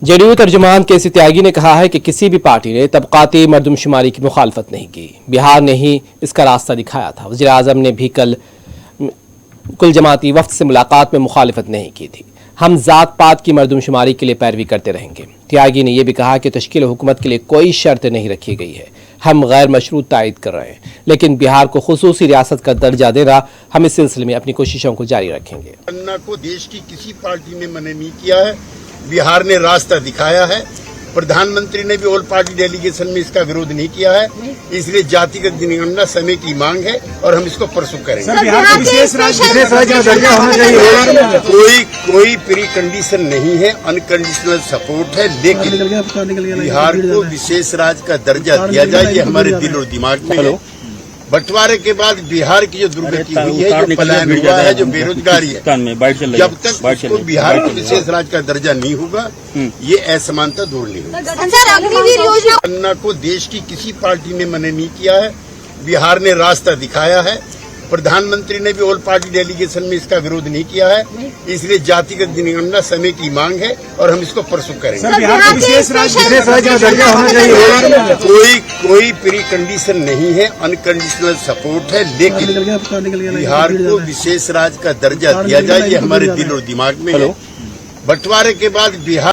JDU तर्जुमान केसी त्यागी ने कहा है कि किसी भी पार्टी ने तबकाती मरदमशुमारी की मुखालफत नहीं की। बिहार ने ही इसका रास्ता दिखाया था। वज़ीर आज़म ने भी कल कुल जमाती वफ्द से मुलाकात में मुखालफत नहीं की थी। हम ज़ात पात की मरदमशुमारी के लिए पैरवी करते रहेंगे। त्यागी ने यह भी कहा कि तश्कील हुकूमत के लिए कोई शर्त नहीं रखी गई है। हम गैर मशरूत तायद कर रहे हैं, लेकिन बिहार को खुसूसी रियासत का दर्जा देना, हम इस सिलसिले में अपनी कोशिशों को जारी रखेंगे। अन्ना को देश की किसी पार्टी ने मना नहीं किया है। बिहार ने रास्ता दिखाया है। प्रधानमंत्री ने भी ऑल पार्टी डेलीगेशन में इसका विरोध नहीं किया है। इसलिए जातिगत जनगणना समय की मांग है और हम इसको परसू करेंगे। सर, बिहार को विशेष राज्य का दर्जा होना चाहिए। कोई प्री कंडीशन नहीं है, अनकंडीशनल सपोर्ट है, लेकिन बिहार को विशेष राज्य का दर्जा दिया जाए, ये हमारे दिल और दिमाग में है। बंटवारे के बाद बिहार की जो दुर्गति हुई है, जो पलायन हुआ है, जो बेरोजगारी है, जब तक उसको बिहार को विशेष राज्य का दर्जा नहीं होगा, ये असमानता दूर नहीं होगी। अन्ना को देश की किसी पार्टी ने मना नहीं किया है। बिहार ने रास्ता दिखाया है। प्रधानमंत्री ने भी ऑल पार्टी डेलीगेशन में इसका विरोध नहीं किया है। इसलिए जातिगत जनगणना समय की मांग है और हम इसको परसू करेंगे। सर, बिहार को विशेष राज्य का दर्जा होना चाहिए। कोई प्री कंडीशन नहीं है, अनकंडीशनल सपोर्ट है, लेकिन बिहार को विशेष राज्य का दर्जा दिया जाए, ये हमारे दिल और दिमाग में है। बंटवारे के बाद बिहार